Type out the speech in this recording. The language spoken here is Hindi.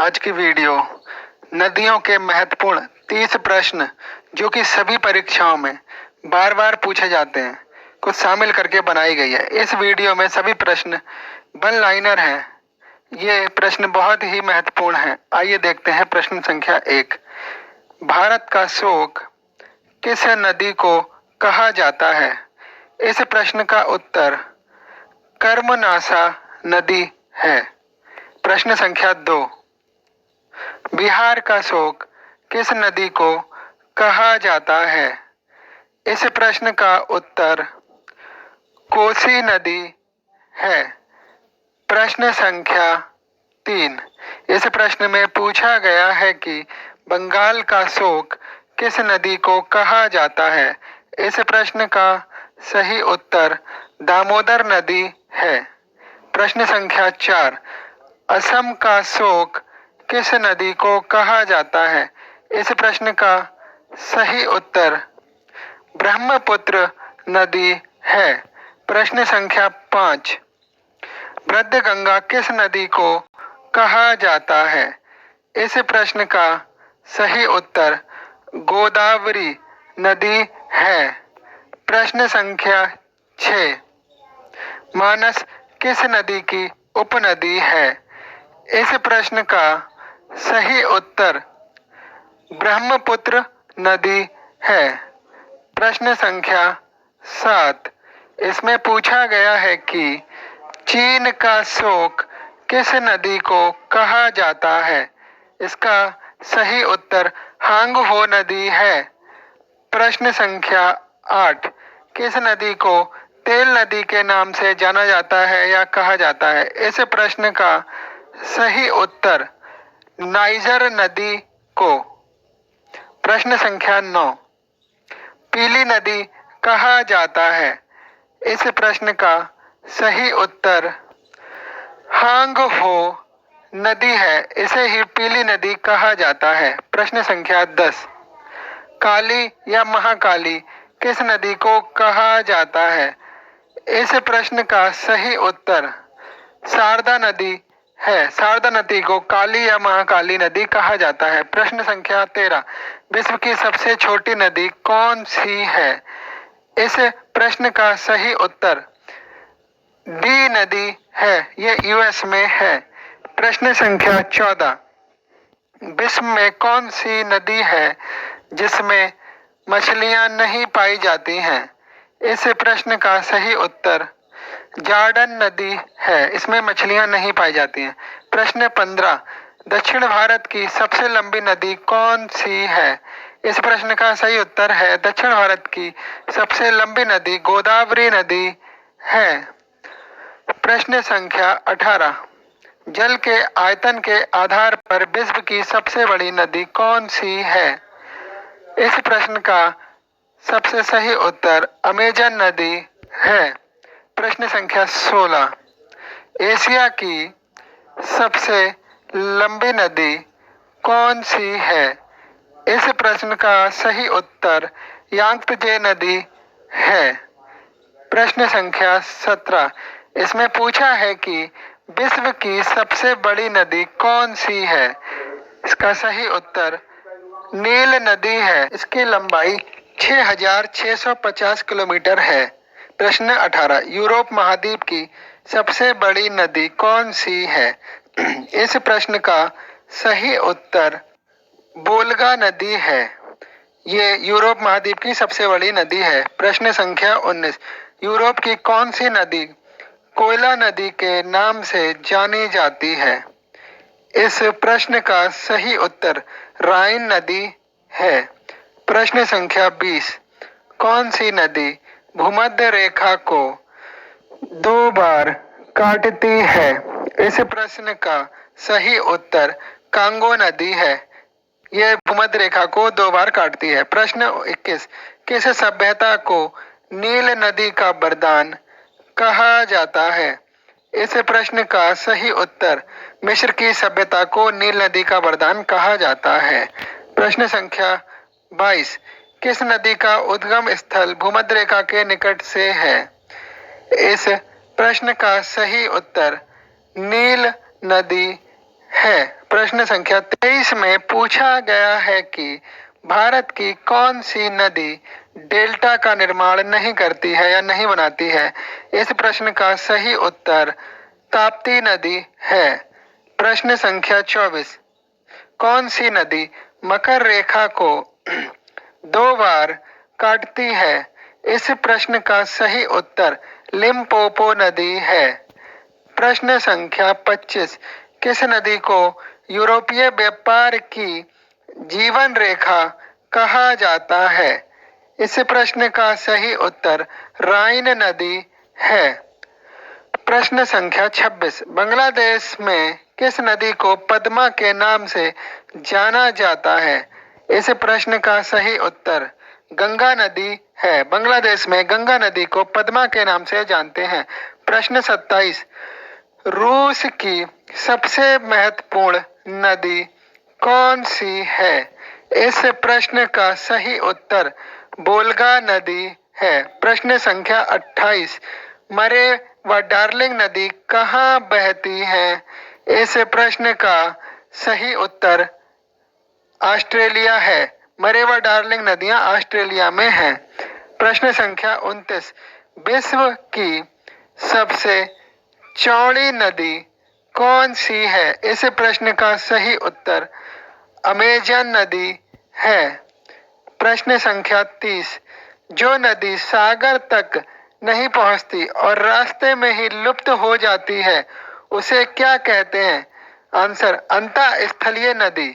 आज की वीडियो नदियों के महत्वपूर्ण 30 प्रश्न जो कि सभी परीक्षाओं में बार बार पूछे जाते हैं कुछ शामिल करके बनाई गई है। इस वीडियो में सभी प्रश्न वन लाइनर हैं। ये प्रश्न बहुत ही महत्वपूर्ण हैं। आइए देखते हैं प्रश्न संख्या 1। भारत का शोक किस नदी को कहा जाता है? इस प्रश्न का उत्तर कर्मनाशा नदी है। प्रश्न संख्या 2। बिहार का शोक किस नदी को कहा जाता है? इस प्रश्न का उत्तर कोसी नदी है। प्रश्न संख्या 3। इस प्रश्न में पूछा गया है कि बंगाल का शोक किस नदी को कहा जाता है? इस प्रश्न का सही उत्तर दामोदर नदी है। प्रश्न संख्या 4। असम का शोक किस नदी को कहा जाता है? इस प्रश्न का सही उत्तर ब्रह्मपुत्र नदी है। प्रश्न संख्या 5। वृद्धगंगा किस नदी को कहा जाता है? इस प्रश्न का सही उत्तर गोदावरी नदी है। प्रश्न संख्या 6। मानस किस नदी की उपनदी है? इस प्रश्न का सही उत्तर ब्रह्मपुत्र नदी है। प्रश्न संख्या 7। इसमें पूछा गया है कि चीन का शोक किस नदी को कहा जाता है? इसका सही उत्तर हांगहो नदी है। प्रश्न संख्या 8। किस नदी को तेल नदी के नाम से जाना जाता है या कहा जाता है? इस प्रश्न का सही उत्तर नाइजर नदी को। प्रश्न संख्या 9। पीली नदी कहा जाता है? इस प्रश्न का सही उत्तर हांगहो नदी है। इसे ही पीली नदी कहा जाता है। प्रश्न संख्या 10। काली या महाकाली किस नदी को कहा जाता है? इस प्रश्न का सही उत्तर शारदा नदी है। शारदा नदी को काली या महाकाली नदी कहा जाता है। प्रश्न संख्या 13। विश्व की सबसे छोटी नदी कौन सी है? इस प्रश्न का सही उत्तर डी नदी है। ये यूएस में है। प्रश्न संख्या 14। विश्व में कौन सी नदी है जिसमें मछलियां नहीं पाई जाती हैं? इस प्रश्न का सही उत्तर जॉर्डन नदी है। इसमें मछलियां नहीं पाई जाती हैं। प्रश्न 15। दक्षिण भारत की सबसे लंबी नदी कौन सी है? इस प्रश्न का सही उत्तर है दक्षिण भारत की सबसे लंबी नदी गोदावरी नदी है। प्रश्न संख्या 18। जल के आयतन के आधार पर विश्व की सबसे बड़ी नदी कौन सी है? इस प्रश्न का सबसे सही उत्तर अमेजन नदी है। प्रश्न संख्या 16। एशिया की सबसे लंबी नदी कौन सी है? इस प्रश्न का सही उत्तर यांगत्जे नदी है। प्रश्न संख्या 17। इसमें पूछा है कि विश्व की सबसे बड़ी नदी कौन सी है? इसका सही उत्तर नील नदी है। इसकी लंबाई 6650 किलोमीटर है। प्रश्न 18। यूरोप महाद्वीप की सबसे बड़ी नदी कौन सी है? इस प्रश्न का सही उत्तर वोल्गा नदी है। ये यूरोप महाद्वीप की सबसे बड़ी नदी है। प्रश्न संख्या 19। यूरोप की कौन सी नदी कोयला नदी के नाम से जानी जाती है? इस प्रश्न का सही उत्तर राइन नदी है। प्रश्न संख्या 20। कौन सी नदी भूमध्य रेखा को 2 बार काटती है? इस प्रश्न का सही उत्तर कांगो नदी है। यह भूमध्य रेखा को 2 बार काटती है। प्रश्न 21। किस सभ्यता को नील नदी का वरदान कहा जाता है? इस प्रश्न का सही उत्तर मिस्र की सभ्यता को नील नदी का वरदान कहा जाता है। प्रश्न संख्या 22। किस नदी का उद्गम स्थल भूमध्य रेखा के निकट से है? इस प्रश्न का सही उत्तर नील नदी है। प्रश्न संख्या 23 में पूछा गया है कि भारत की कौन सी नदी डेल्टा का निर्माण नहीं करती है या नहीं बनाती है। इस प्रश्न का सही उत्तर ताप्ती नदी है। प्रश्न संख्या 24 कौन सी नदी मकर रेखा को 2 बार काटती है। इस प्रश्न का सही उत्तर लिम्पोपो नदी है। प्रश्न संख्या 25 किस नदी को यूरोपीय व्यापार की जीवन रेखा कहा जाता है। इस प्रश्न का सही उत्तर राइन नदी है। प्रश्न संख्या 26 बांग्लादेश में किस नदी को पद्मा के नाम से जाना जाता है। इस प्रश्न का सही उत्तर गंगा नदी है। बांग्लादेश में गंगा नदी को पद्मा के नाम से जानते हैं। प्रश्न 27 रूस की सबसे महत्वपूर्ण नदी कौन सी है। इस प्रश्न का सही उत्तर वोल्गा नदी है। प्रश्न संख्या 28 मरे व डार्लिंग नदी कहाँ बहती है। इस प्रश्न का सही उत्तर ऑस्ट्रेलिया है। मरे व डार्लिंग नदियां ऑस्ट्रेलिया में हैं। प्रश्न संख्या 29 विश्व की सबसे चौड़ी नदी कौन सी है। इस प्रश्न का सही उत्तर अमेजन नदी है। प्रश्न संख्या 30 जो नदी सागर तक नहीं पहुंचती और रास्ते में ही लुप्त हो जाती है उसे क्या कहते हैं। आंसर अंतःस्थलीय नदी।